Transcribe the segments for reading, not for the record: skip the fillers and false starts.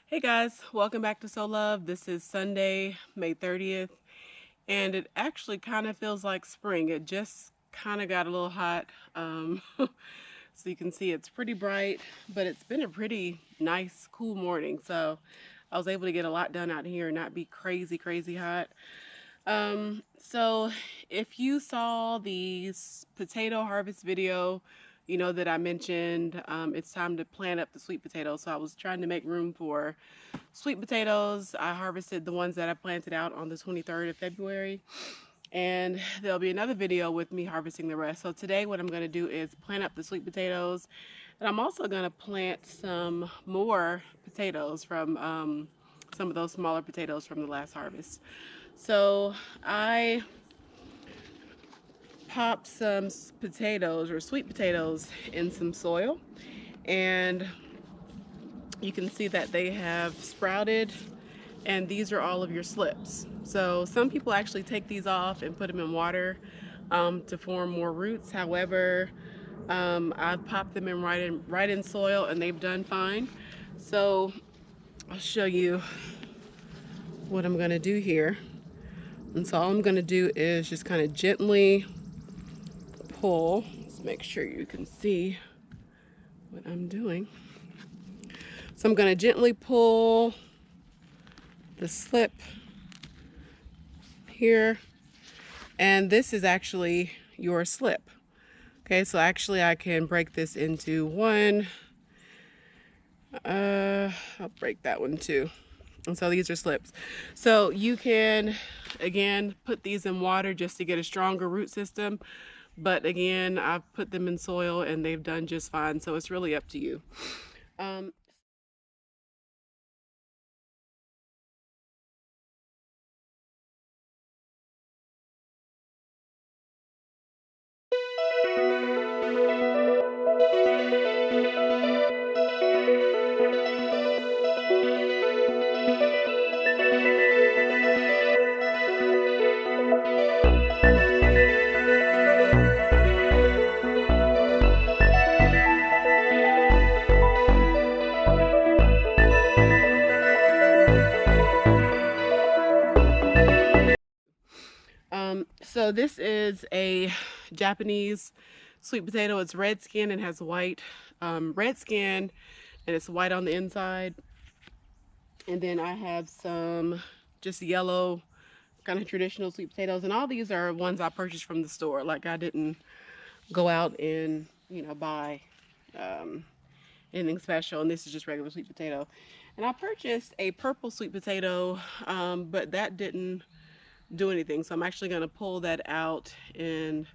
Hey guys, welcome back to Sow Love. This is Sunday, May 30th, and it actually kind of feels like spring. It just kind of got a little hot. So you can see it's pretty bright, but it's been a pretty nice, cool morning. So I was able to get a lot done out here and not be crazy, crazy hot. So if you saw the potato harvest video, you know that I mentioned it's time to plant up the sweet potatoes. So I was trying to make room for sweet potatoes. I harvested the ones that I planted out on the 23rd of February. And there'll be another video with me harvesting the rest. So today what I'm going to do is plant up the sweet potatoes. And I'm also going to plant some more potatoes from some of those smaller potatoes from the last harvest. So I popped some potatoes or sweet potatoes in some soil, and you can see that they have sprouted, and these are all of your slips. So some people actually take these off and put them in water to form more roots. However, I've popped them in right in soil and they've done fine. So I'll show you what I'm gonna do here. And so all I'm gonna do is just kind of gently pull. Let's make sure you can see what I'm doing. So I'm gonna gently pull the slip here, and this is actually your slip. Okay, so actually I can break this into one. I'll break that one too. And so these are slips. So you can, again, put these in water just to get a stronger root system. But again, I've put them in soil and they've done just fine. So it's really up to you. So this is a Japanese sweet potato. It's red skin and has white, red skin, and it's white on the inside. And then I have some just yellow, kind of traditional sweet potatoes. And all these are ones I purchased from the store. Like I didn't go out and, buy anything special. And this is just regular sweet potato. And I purchased a purple sweet potato, but that didn't do anything. So I'm actually going to pull that out, and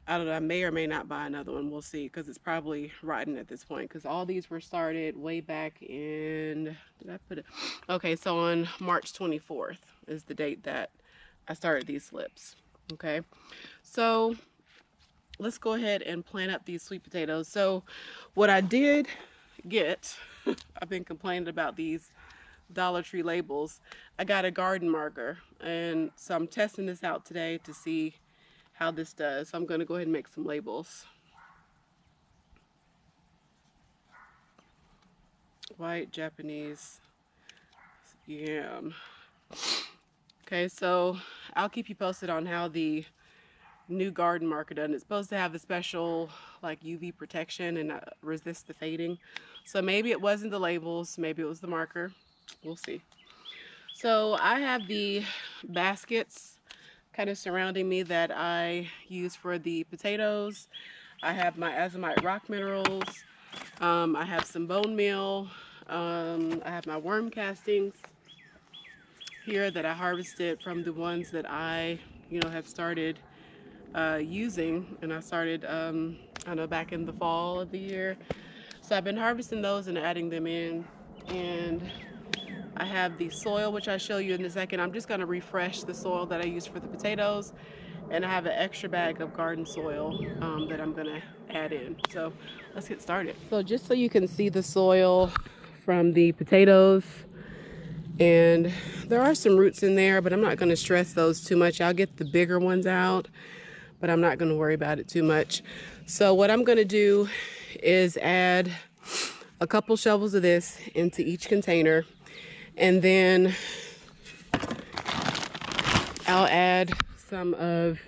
I don't know, I may or may not buy another one. We'll see, because it's probably rotten at this point, because all these were started way back in, did I put it? Okay, so on March 24th is the date that I started these slips. Okay, so let's go ahead and plant up these sweet potatoes. So what I did get, I've been complaining about these Dollar Tree labels. I got a garden marker, and so I'm testing this out today to see how this does. So I'm going to go ahead and make some labels. White Japanese yam. Okay, so I'll keep you posted on how the new garden marker done. It's supposed to have a special like UV protection and resist the fading. So maybe it wasn't the labels, maybe it was the marker. We'll see. So I have the baskets kind of surrounding me that I use for the potatoes. I have my azomite rock minerals. I have some bone meal. I have my worm castings here that I harvested from the ones that I, have started using. And I started, I know, back in the fall of the year. So I've been harvesting those and adding them in. And I have the soil, which I'll show you in a second. I'm just going to refresh the soil that I use for the potatoes. And I have an extra bag of garden soil that I'm going to add in. So let's get started. So just so you can see the soil from the potatoes, and there are some roots in there, but I'm not going to stress those too much. I'll get the bigger ones out, but I'm not going to worry about it too much. So what I'm going to do is add a couple shovels of this into each container, and then I'll add some of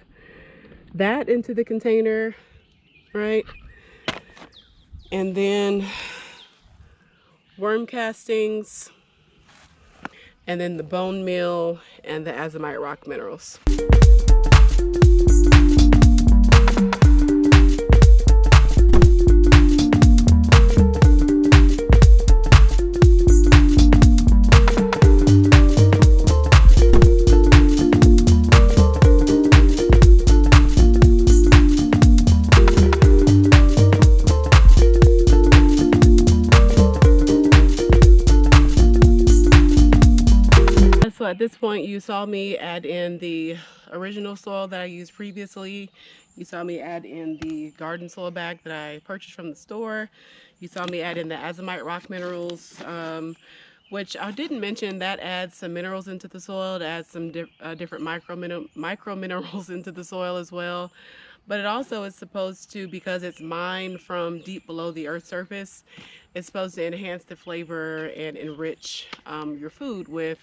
that into the container, right? And then worm castings, and then the bone meal and the azomite rock minerals. So at this point, you saw me add in the original soil that I used previously. You saw me add in the garden soil bag that I purchased from the store. You saw me add in the azomite rock minerals, which I didn't mention. That adds some minerals into the soil. It adds some different micro minerals into the soil as well. But it also is supposed to, because it's mined from deep below the earth's surface, it's supposed to enhance the flavor and enrich your food with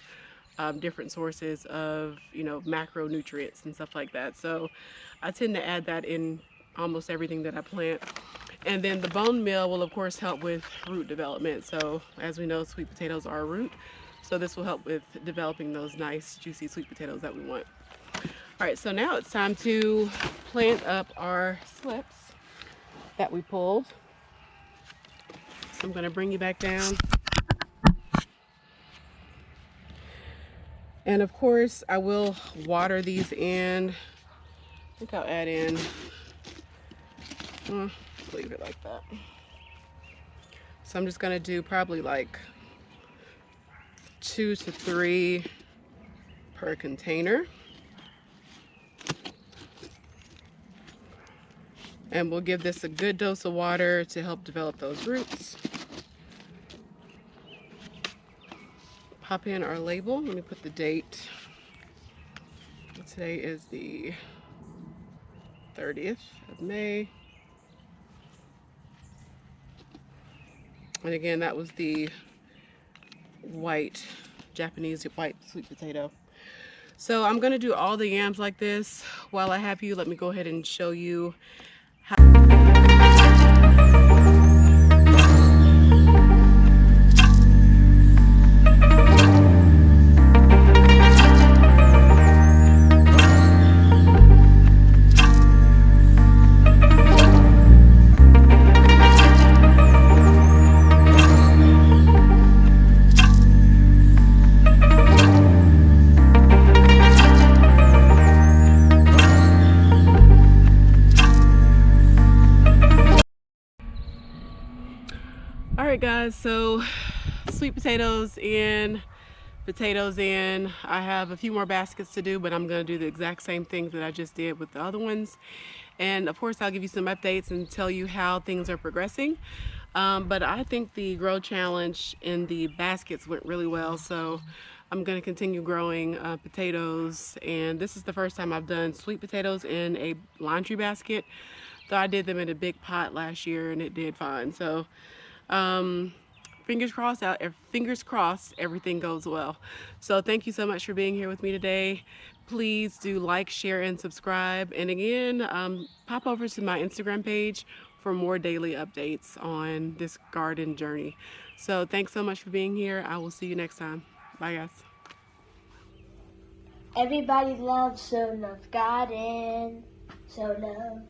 different sources of, macronutrients and stuff like that. So I tend to add that in almost everything that I plant. And then the bone meal will of course help with root development. So as we know, sweet potatoes are a root. So this will help with developing those nice juicy sweet potatoes that we want. All right, so now it's time to plant up our slips that we pulled. So I'm gonna bring you back down. And of course, I will water these in. I think I'll add in, leave it like that. So I'm just gonna do probably like 2 to 3 per container. And we'll give this a good dose of water to help develop those roots. Pop in our label. Let me put the date. Today is the 30th of May. And again, that was the Japanese white sweet potato. So I'm gonna do all the yams like this. While I have you, let me go ahead and show you how. Alright guys, so sweet potatoes in, potatoes in. I have a few more baskets to do, but I'm going to do the exact same things that I just did with the other ones. And of course I'll give you some updates and tell you how things are progressing. But I think the grow challenge in the baskets went really well, so I'm going to continue growing potatoes. And this is the first time I've done sweet potatoes in a laundry basket. So I did them in a big pot last year and it did fine. So fingers crossed everything goes well. So thank you so much for being here with me today. Please do like, share, and subscribe. And again, pop over to my Instagram page for more daily updates on this garden journey. So thanks so much for being here. I will see you next time. Bye guys. Everybody loves Sow Love Garden. Sow Love.